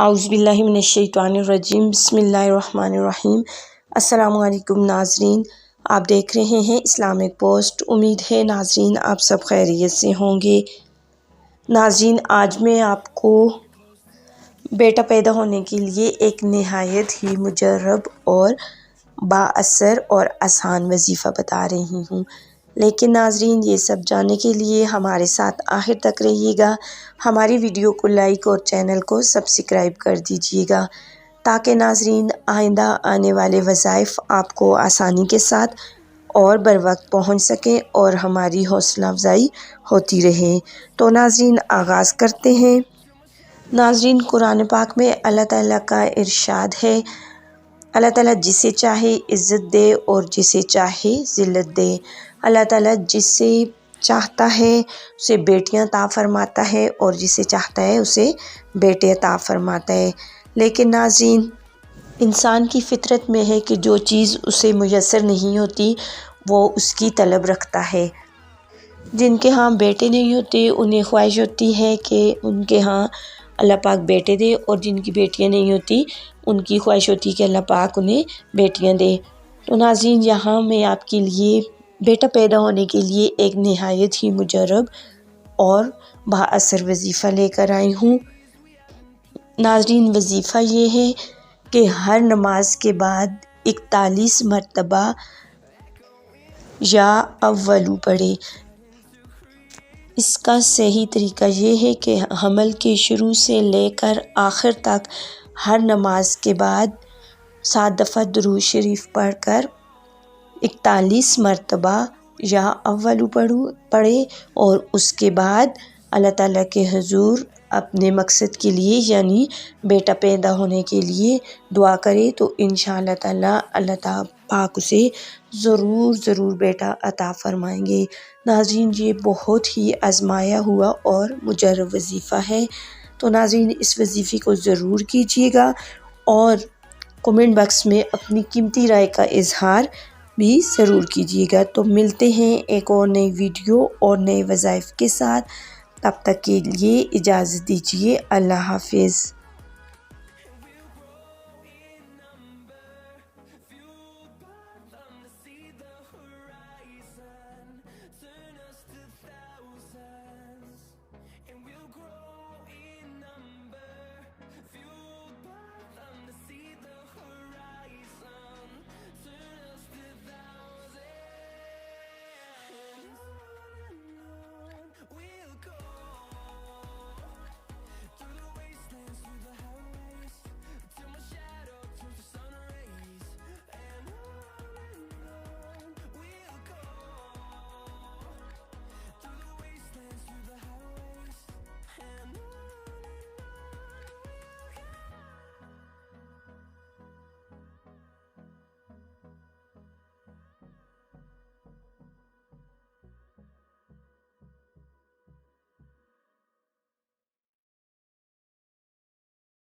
اعوذ باللہ من الشیطان الرجیم بسم اللہ الرحمن الرحیم۔ السلام علیکم ناظرین، آپ دیکھ رہے ہیں اسلامک پوسٹ۔ امید ہے ناظرین آپ سب خیریت سے ہوں گے۔ ناظرین آج میں آپ کو بیٹا پیدا ہونے کے لیے ایک نہایت ہی مجرب اور با اثر اور آسان وظیفہ بتا رہی ہوں، لیکن ناظرین یہ سب جاننے کے لیے ہمارے ساتھ آخر تک رہیے گا۔ ہماری ویڈیو کو لائک اور چینل کو سبسکرائب کر دیجیے گا تاکہ ناظرین آئندہ آنے والے وظائف آپ کو آسانی کے ساتھ اور بر وقت پہنچ سکیں اور ہماری حوصلہ افزائی ہوتی رہے۔ تو ناظرین آغاز کرتے ہیں۔ ناظرین قرآن پاک میں اللہ تعالیٰ کا ارشاد ہے، اللہ تعالیٰ جسے چاہے عزت دے اور جسے چاہے ذلت دے۔ اللہ تعالیٰ جسے چاہتا ہے اسے بیٹیاں عطا فرماتا ہے اور جسے چاہتا ہے اسے بیٹے عطا فرماتا ہے، لیکن ناظرین انسان کی فطرت میں ہے کہ جو چیز اسے میسر نہیں ہوتی وہ اس کی طلب رکھتا ہے۔ جن کے ہاں بیٹے نہیں ہوتے انہیں خواہش ہوتی ہے کہ ان کے ہاں اللہ پاک بیٹے دے، اور جن کی بیٹیاں نہیں ہوتی ان کی خواہش ہوتی ہے کہ اللہ پاک انہیں بیٹیاں دے۔ تو ناظرین یہاں میں آپ کے لیے بیٹا پیدا ہونے کے لیے ایک نہایت ہی مجرب اور با اثر وظیفہ لے کر آئی ہوں۔ ناظرین وظیفہ یہ ہے کہ ہر نماز کے بعد 41 مرتبہ یا اولو پڑھے۔ اس کا صحیح طریقہ یہ ہے کہ حمل کے شروع سے لے کر آخر تک ہر نماز کے بعد 7 دفعہ درود شریف پڑھ کر 41 مرتبہ یا اولو پڑھے اور اس کے بعد اللہ تعالیٰ کے حضور اپنے مقصد کے لیے یعنی بیٹا پیدا ہونے کے لیے دعا کرے تو انشاءاللہ تعالیٰ اللہ پاک اسے ضرور بیٹا عطا فرمائیں گے۔ ناظرین یہ بہت ہی آزمایا ہوا اور مجرب وظیفہ ہے، تو ناظرین اس وظیفے کو ضرور کیجیے گا اور کمنٹ باکس میں اپنی قیمتی رائے کا اظہار بھی ضرور کیجیے گا۔ تو ملتے ہیں ایک اور نئی ویڈیو اور نئے وظائف کے ساتھ، تب تک کے لیے اجازت دیجیے۔ اللہ حافظ۔